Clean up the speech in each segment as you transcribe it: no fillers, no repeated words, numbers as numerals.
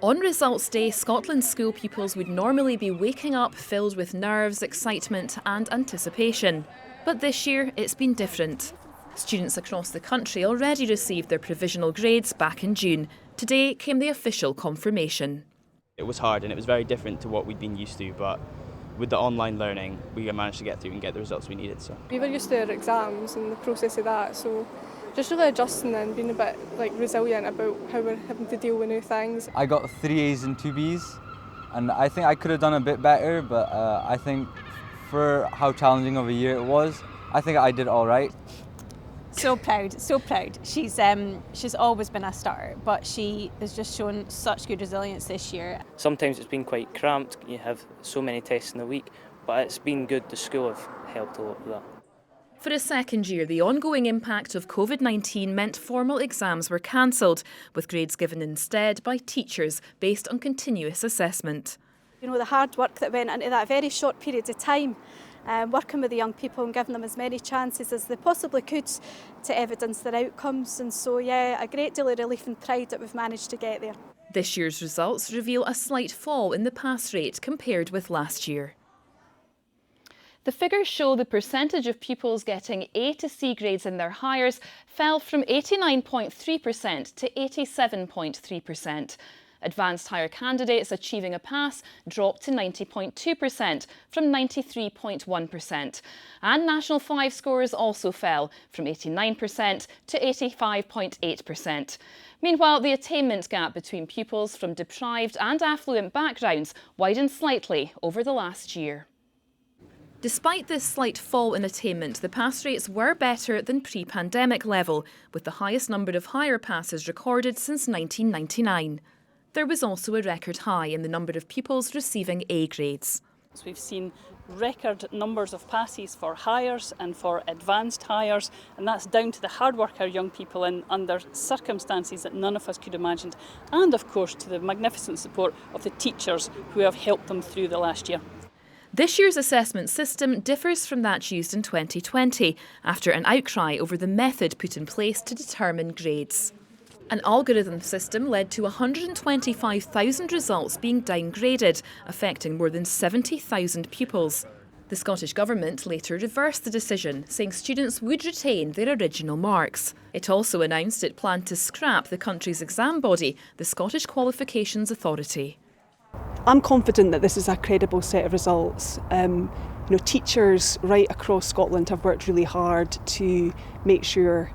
On results day, Scotland's school pupils would normally be waking up filled with nerves, excitement and anticipation. But this year it's been different. Students across the country already received their provisional grades back in June. Today came the official confirmation. It was hard and it was very different to what we'd been used to, but with the online learning we managed to get through and get the results we needed. So we were used to our exams and the process of that, so just really adjusting and being a bit resilient about how we're having to deal with new things. I got 3 A's and 2 B's, and I think I could have done a bit better, but I think for how challenging of a year it was, I think I did all right. So proud, so proud. She's always been a starter, but she has just shown such good resilience this year. Sometimes it's been quite cramped, you have so many tests in a week, but it's been good. The school have helped a lot with that. For a second year, the ongoing impact of COVID-19 meant formal exams were cancelled, with grades given instead by teachers based on continuous assessment. You know, the hard work that went into that very short period of time, working with the young people and giving them as many chances as they possibly could to evidence their outcomes. And so, yeah, a great deal of relief and pride that we've managed to get there. This year's results reveal a slight fall in the pass rate compared with last year. The figures show the percentage of pupils getting A to C grades in their Highers fell from 89.3% to 87.3%. Advanced Higher candidates achieving a pass dropped to 90.2% from 93.1%. And National 5 scores also fell from 89% to 85.8%. Meanwhile, the attainment gap between pupils from deprived and affluent backgrounds widened slightly over the last year. Despite this slight fall in attainment, the pass rates were better than pre-pandemic level, with the highest number of higher passes recorded since 1999. There was also a record high in the number of pupils receiving A grades. We've seen record numbers of passes for Highers and for advanced Highers, and that's down to the hard work our young people in under circumstances that none of us could imagine, and of course to the magnificent support of the teachers who have helped them through the last year. This year's assessment system differs from that used in 2020 after an outcry over the method put in place to determine grades. An algorithm system led to 125,000 results being downgraded, affecting more than 70,000 pupils. The Scottish Government later reversed the decision, saying students would retain their original marks. It also announced it planned to scrap the country's exam body, the Scottish Qualifications Authority. I'm confident that this is a credible set of results. Teachers right across Scotland have worked really hard to make sure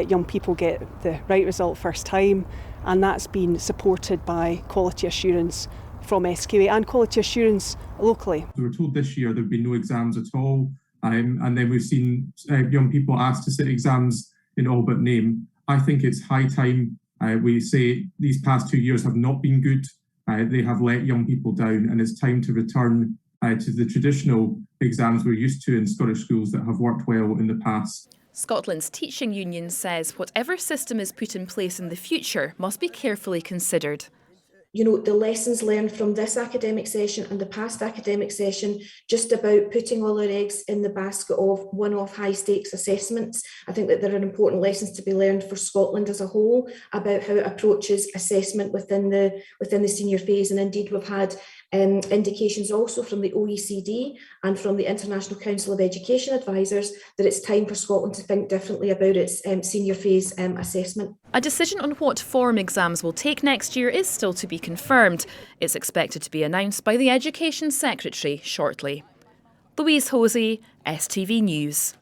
young people get the right result first time, and that's been supported by quality assurance from SQA and quality assurance locally. We were told this year there'd be no exams at all, and then we've seen young people asked to sit exams in all but name. I think it's high time we say these past 2 years have not been good. They have let young people down, and it's time to return to the traditional exams we're used to in Scottish schools that have worked well in the past. Scotland's teaching union says whatever system is put in place in the future must be carefully considered. You know, the lessons learned from this academic session and the past academic session, just about putting all our eggs in the basket of one-off high-stakes assessments. I think that there are important lessons to be learned for Scotland as a whole about how it approaches assessment within the senior phase. And indeed, we've had indications also from the OECD and from the International Council of Education Advisors that it's time for Scotland to think differently about its senior phase assessment. A decision on what form exams will take next year is still to be confirmed. It's expected to be announced by the Education Secretary shortly. Louise Hosey, STV News.